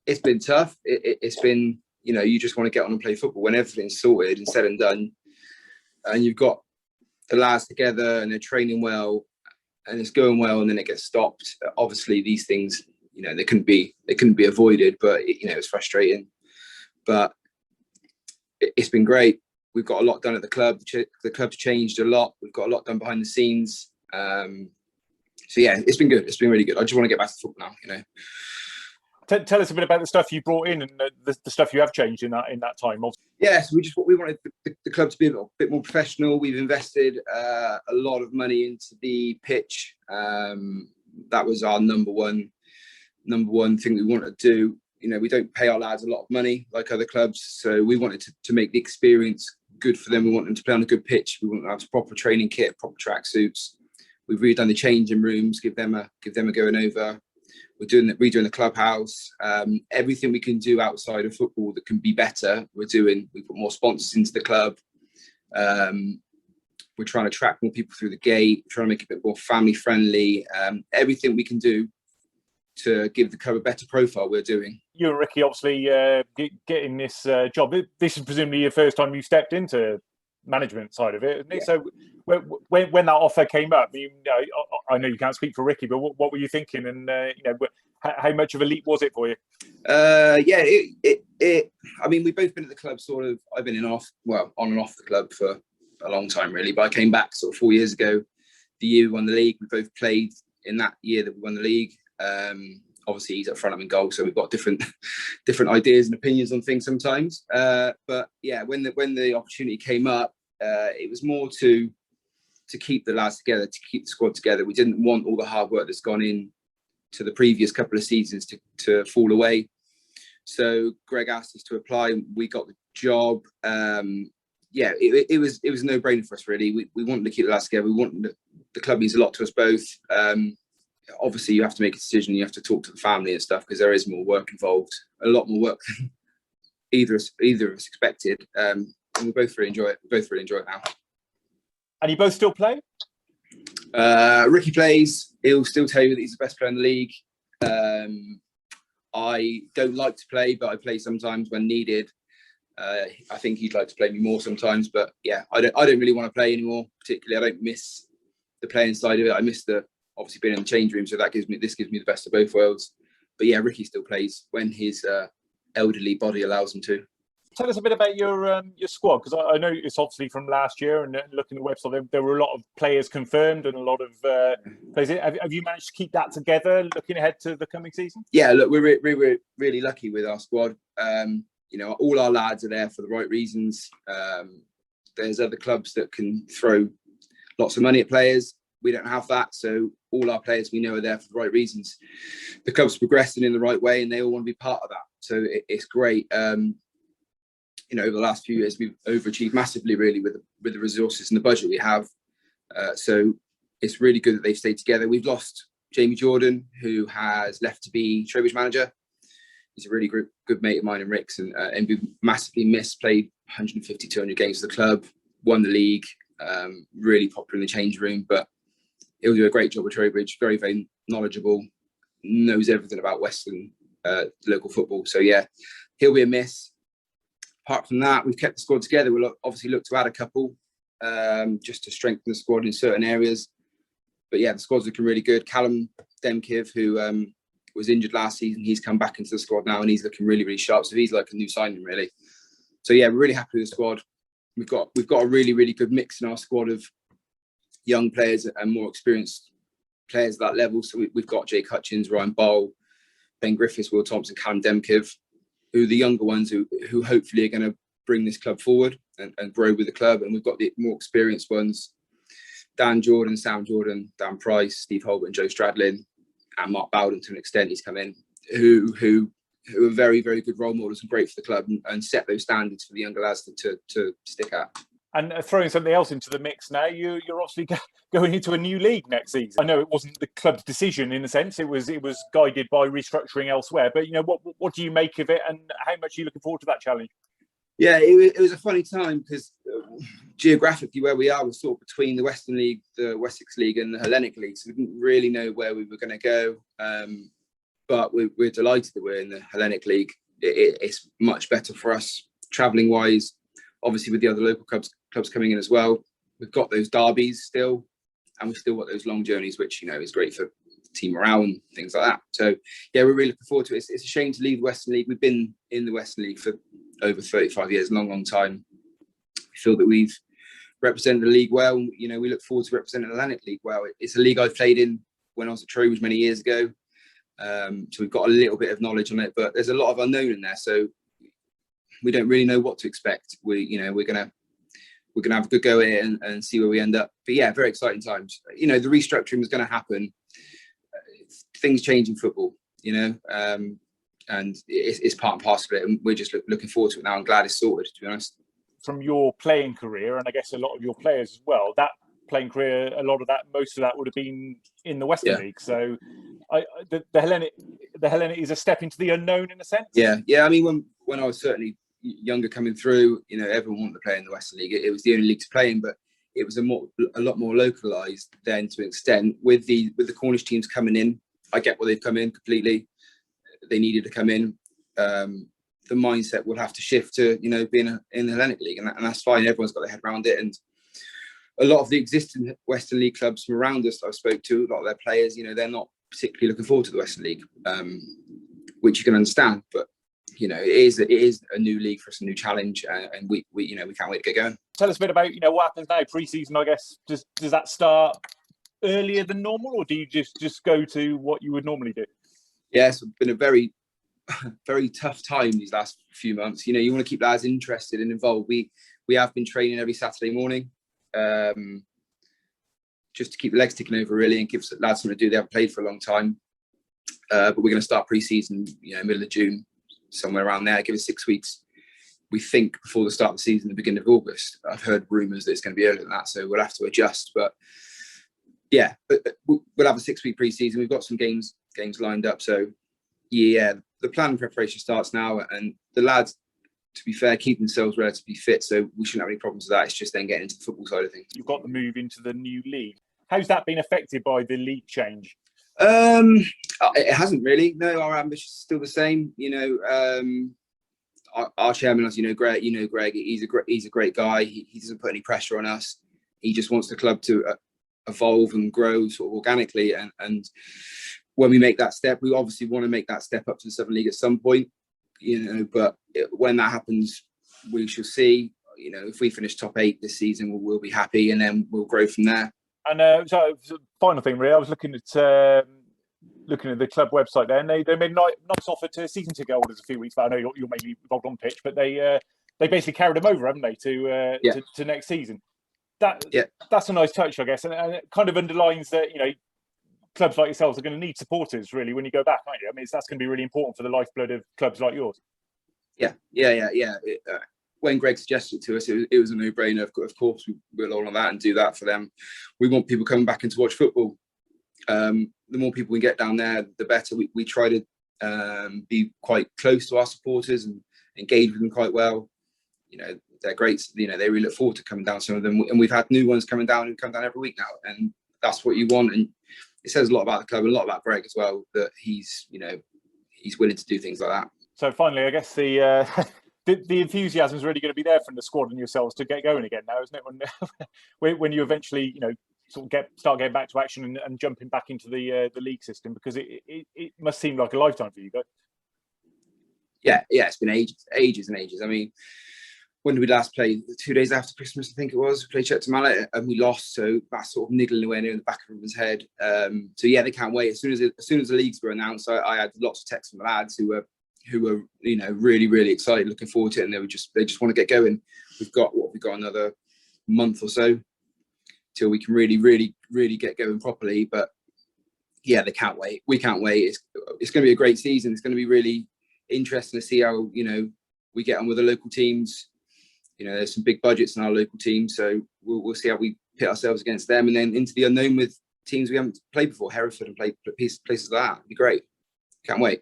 it's been tough. It's been, you just want to get on and play football when everything's sorted and said and done, and you've got the lads together and they're training well and it's going well, and then it gets stopped. Obviously, these things, they couldn't be avoided, but it's frustrating. But it's been great. We've got a lot done at the club. The club's changed a lot. We've got a lot done behind the scenes. So yeah, it's been good. It's been really good. I just want to get back to football now. Tell us a bit about the stuff you brought in and the stuff you have changed in that time. Yeah, so we wanted the club to be a bit more professional. We've invested a lot of money into the pitch. That was our number one thing we wanted to do. We don't pay our lads a lot of money like other clubs, so we wanted to make the experience good for them. We want them to play on a good pitch. We want them to have proper training kit, proper tracksuits. We've redone the changing rooms, give them a going over. We're redoing the clubhouse. Everything we can do outside of football that can be better, we're doing. We've got more sponsors into the club. We're trying to attract more people through the gate. We're trying to make it a bit more family friendly. Everything we can do to give the club a better profile, we're doing. You and Ricky obviously getting this job. This is presumably your first time you stepped into management side of it, isn't it? Yeah. So when that offer came up, I know you can't speak for Ricky, but what were you thinking? And how much of a leap was it for you? Yeah, I mean, we've both been at the club sort of. I've been on and off the club for a long time, really. But I came back sort of 4 years ago, the year we won the league. We both played in that year that we won the league. Obviously, he's up front, I'm in goal, so we've got different ideas and opinions on things sometimes. But yeah, when the opportunity came up, it was more to keep the lads together, to keep the squad together. We didn't want all the hard work that's gone in to the previous couple of seasons to fall away. So Greg asked us to apply. We got the job. Yeah, it was a no-brainer for us, really. We wanted to keep the lads together. We wanted the club means a lot to us both. Obviously, you have to make a decision. You have to talk to the family and stuff because there is more work involved, a lot more work than either of us expected. And we both really enjoy it. We both really enjoy it now. And you both still play? Ricky plays. He'll still tell you that he's the best player in the league. I don't like to play, but I play sometimes when needed. I think he'd like to play me more sometimes, but yeah, I don't really want to play anymore. Particularly, I don't miss the playing side of it. I miss obviously being in the change room, so this gives me the best of both worlds. But yeah, Ricky still plays when his elderly body allows him to. Tell us a bit about your squad, because I know it's obviously from last year, and looking at the website, there were a lot of players confirmed and a lot of players. Have you managed to keep that together, looking ahead to the coming season? Yeah, look, we're really lucky with our squad. All our lads are there for the right reasons. There's other clubs that can throw lots of money at players. We don't have that, so all our players we know are there for the right reasons. The club's progressing in the right way, and they all want to be part of that. So it's great. Over the last few years, we've overachieved massively, really, with the resources and the budget we have. So it's really good that they've stayed together. We've lost Jamie Jordan, who has left to be Trowbridge manager. He's a really good mate of mine and Rick's, and we massively missed. Played 150, 200 games for the club, won the league, really popular in the change room, but he'll do a great job at Trowbridge. Very, very knowledgeable, knows everything about Western local football. So yeah, he'll be a miss. Apart from that, we've kept the squad together. We'll obviously look to add a couple just to strengthen the squad in certain areas. But yeah, the squad's looking really good. Callum Demkiv, who was injured last season, he's come back into the squad now and he's looking really, really sharp. So he's like a new signing, really. So yeah, we're really happy with the squad. We've got a really, really good mix in our squad of young players and more experienced players at that level. So we've got Jake Hutchins, Ryan Bowl, Ben Griffiths, Will Thompson, Callum Demkiv, who are the younger ones who hopefully are going to bring this club forward and grow with the club. And we've got the more experienced ones, Dan Jordan, Sam Jordan, Dan Price, Steve Holbert and Joe Stradlin, and Mark Bowden to an extent he's come in, who are very, very good role models and great for the club and set those standards for the younger lads to stick at. And throwing something else into the mix now, you're obviously going into a new league next season. I know it wasn't the club's decision in a sense; it was guided by restructuring elsewhere. But what do you make of it, and how much are you looking forward to that challenge? Yeah, it was a funny time because geographically where we are was sort of between the Western League, the Wessex League, and the Hellenic League, so we didn't really know where we were going to go. but we're delighted that we're in the Hellenic League. It's much better for us travelling wise. Obviously, with the other local clubs coming in as well, we've got those derbies still, and we've still got those long journeys, which is great for team morale and things like that. So yeah, we're really looking forward to it. It's a shame to leave the Western League. We've been in the Western League for over 35 years, long time. We feel that we've represented the league well. We look forward to representing the Atlantic League well. It's a league I played in when I was at Trowbridge many years ago. So we've got a little bit of knowledge on it, but there's a lot of unknown in there. So we don't really know what to expect. We're gonna have a good go at it and see where we end up. But yeah, very exciting times. The restructuring is going to happen. Things change in football, and it's part and parcel of it. And we're just looking forward to it now. I'm glad it's sorted, to be honest. From your playing career, and I guess a lot of your players as well, that playing career, most of that would have been in the Western League. So the Hellenic is a step into the unknown in a sense. Yeah. I mean, when I was certainly younger coming through, everyone wanted to play in the Western League. It was the only league to play in, but it was a lot more localized then to an extent. With the Cornish teams coming in, I get why they've come in completely. They needed to come in. The mindset will have to shift to being in the Hellenic League, and that's fine. Everyone's got their head around it, and a lot of the existing Western League clubs from around us I've spoke to, a lot of their players, they're not particularly looking forward to the Western League, which you can understand. But it is a new league for us, a new challenge, and we can't wait to get going. Tell us a bit about what happens now pre-season. I guess does that start earlier than normal, or do you just go to what you would normally do? Yes, it's been a very very tough time these last few months. You want to keep lads interested and involved. We have been training every Saturday morning, just to keep the legs ticking over really, and give lads something to do. They haven't played for a long time, but we're going to start pre-season middle of June, somewhere around there. Give us 6 weeks, we think, before the start of the season, the beginning of August. I've heard rumours that it's going to be earlier than that, so we'll have to adjust. But yeah, but we'll have a 6-week pre-season. We've got some games lined up, so yeah, the plan and preparation starts now, and the lads, to be fair, keep themselves relatively fit, so we shouldn't have any problems with that. It's just then getting into the football side of things. You've got the move into the new league. How's that been affected by the league change? It hasn't really. No, our ambition is still the same. Our chairman, as Greg, he's a great guy. He doesn't put any pressure on us. He just wants the club to evolve and grow sort of organically, and when we make that step, we obviously want to make that step up to the Southern League at some point, but when that happens, we shall see. If we finish top 8 this season, we'll be happy, and then we'll grow from there. And so final thing, really, I was looking at the club website there, and they made a nice offer to season ticket holders a few weeks back. I know you're mainly involved on pitch, but they basically carried them over, haven't they, to next season? That's a nice touch, I guess, and it kind of underlines that clubs like yourselves are going to need supporters really when you go back, aren't you? I mean, that's going to be really important for the lifeblood of clubs like yours. Yeah. When Greg suggested it to us, it was a no-brainer. Of course, we'll all on that and do that for them. We want people coming back in to watch football. The more people we get down there, the better. We try to be quite close to our supporters and engage with them quite well. They're great. They really look forward to coming down, some of them. And we've had new ones coming down who come down every week now. And that's what you want. And it says a lot about the club, and a lot about Greg as well, that he's willing to do things like that. So finally, I guess the enthusiasm is really going to be there from the squad and yourselves to get going again now, isn't it? When you eventually, sort of start getting back to action and jumping back into the league system, because it must seem like a lifetime for you guys. Yeah, it's been ages and ages. I mean, when did we last play? 2 days after Christmas, I think it was. We played Chepstow Mallet and we lost, so that's sort of niggling away near the back of everyone's head. So yeah, they can't wait. As soon as the leagues were announced, I had lots of texts from the lads who were really, really excited, looking forward to it, and they just want to get going. We've got another month or so till we can really, really, really get going properly. But yeah, they can't wait. We can't wait. It's going to be a great season. It's going to be really interesting to see how we get on with the local teams. There's some big budgets in our local team, so we'll see how we pit ourselves against them, and then into the unknown with teams we haven't played before, Hereford and places like that. It'd be great. Can't wait.